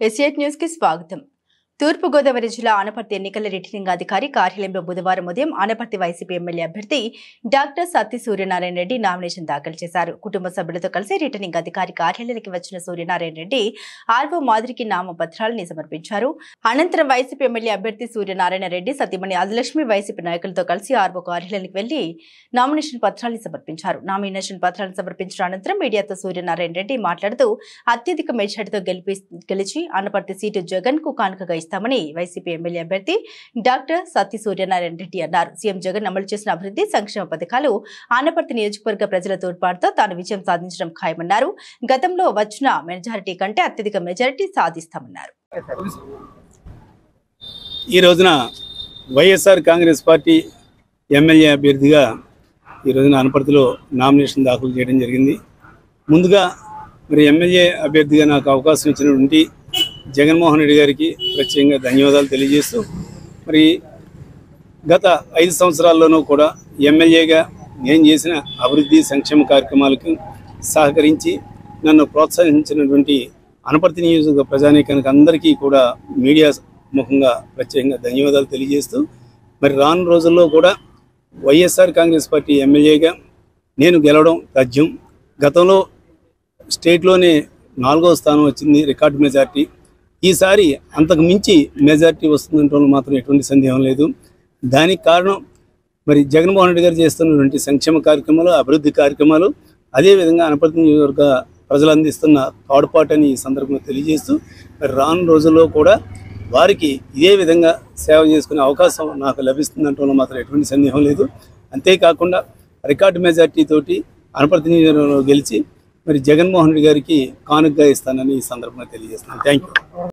ఎస్ఏట్ news కి స్వాగతం. తూర్పు గోదావరి జిల్లా ఆనపర్తి ఎన్నికల రిటర్నింగ్ అధికారి కార్యాలయంలో బుధవారం ఉదయం ఆనపర్తి వైసీపీ ఎమ్మెల్యే అభ్యర్థి డాక్టర్ సత్తి సూర్యనారాయణ రెడ్డి నామినేషన్ దాఖలు చేశారు. కుటుంబ సభ్యులతో కలిసి రిటర్నింగ్ అధికారి కార్యాలయానికి వచ్చిన సూర్యనారాయణ రెడ్డి ఆర్వో మాదిరికి నామపత్రాలను సమర్పించారు. అనంతరం వైసీపీ ఎమ్మెల్యే అభ్యర్థి సూర్యనారాయణ రెడ్డి సతీమణి ఆదిలక్ష్మి వైసీపీ నాయకులతో కలిసి ఆర్వో కార్యాలయానికి వెళ్లి నామినేషన్ పత్రాలను సమర్పించారు. నామినేషన్ పత్రాలను సమర్పించిన అనంతరం మీడియాతో సూర్యనారాయణ రెడ్డి మాట్లాడుతూ అత్యధిక మెజార్టీతో గెలిచి ఆనపర్తి సీటు జగన్ కు కానుకగా ఇస్తామని వైసీపీ ఎమ్మెల్యే అభ్యర్థి డాక్టర్ సత్తి సూర్యనారాయణ రెడ్డి అన్నారు. సీఎం జగన్ అమలు చేసిన అభివృద్ధి సంక్షేమ పథకాలు ఆనపర్తి నియోజకవర్గ ప్రజల తోడ్పాటుతో తాను విజయం సాధించడం ఖాయమన్నారు. గతంలో వచ్చిన మెజారిటీ కంటే అత్యధిక మెజారిటీ సాధిస్తామన్నారు. ఈ రోజున వైఎస్ఆర్ కాంగ్రెస్ పార్టీ ఎమ్మెల్యే అభ్యర్థిగా ఈ రోజున ఆనపర్తిలో నామినేషన్ దాఖలు చేయడం జరిగింది. ముందుగా మరి ఎమ్మెల్యే అభ్యర్థిగా నాకు అవకాశం ఇచ్చినటువంటి జగన్మోహన్ రెడ్డి గారికి ప్రత్యేకంగా ధన్యవాదాలు తెలియజేస్తూ, మరి గత 5 సంవత్సరాల్లోనూ కూడా ఎమ్మెల్యేగా నేను చేసిన అభివృద్ధి సంక్షేమ కార్యక్రమాలకు సహకరించి నన్ను ప్రోత్సహించినటువంటి ఆనపర్తి నియోజకవర్గ ప్రజానీకానికి అందరికీ కూడా మీడియా ముఖంగా ప్రత్యేకంగా ధన్యవాదాలు తెలియజేస్తూ, మరి రాను రోజుల్లో కూడా వైఎస్ఆర్ కాంగ్రెస్ పార్టీ ఎమ్మెల్యేగా నేను గెలవడం తథ్యం. గతంలో స్టేట్లోనే 4వ స్థానం వచ్చింది, రికార్డు మెజార్టీ. ఈసారి అంతకు మించి మెజార్టీ వస్తుందంటే మాత్రం ఎటువంటి సందేహం లేదు. దానికి కారణం మరి జగన్మోహన్ రెడ్డి గారు చేస్తున్నటువంటి సంక్షేమ కార్యక్రమాలు, అభివృద్ధి కార్యక్రమాలు, అదేవిధంగా ఆనపర్తి నియోజకవర్గ ప్రజలు అందిస్తున్న తోడ్పాటుని ఈ సందర్భంగా తెలియజేస్తూ, మరి రాను రోజుల్లో కూడా వారికి ఇదే విధంగా సేవ చేసుకునే అవకాశం నాకు లభిస్తుందంటే మాత్రం ఎటువంటి సందేహం లేదు. అంతేకాకుండా రికార్డు మెజార్టీ తోటి ఆనపర్తి నియోజకవర్గంలో గెలిచి మరి జగన్మోహన్ రెడ్డి గారికి కానుకగా ఇస్తానని ఈ సందర్భంగా తెలియజేస్తున్నాను. Thank you.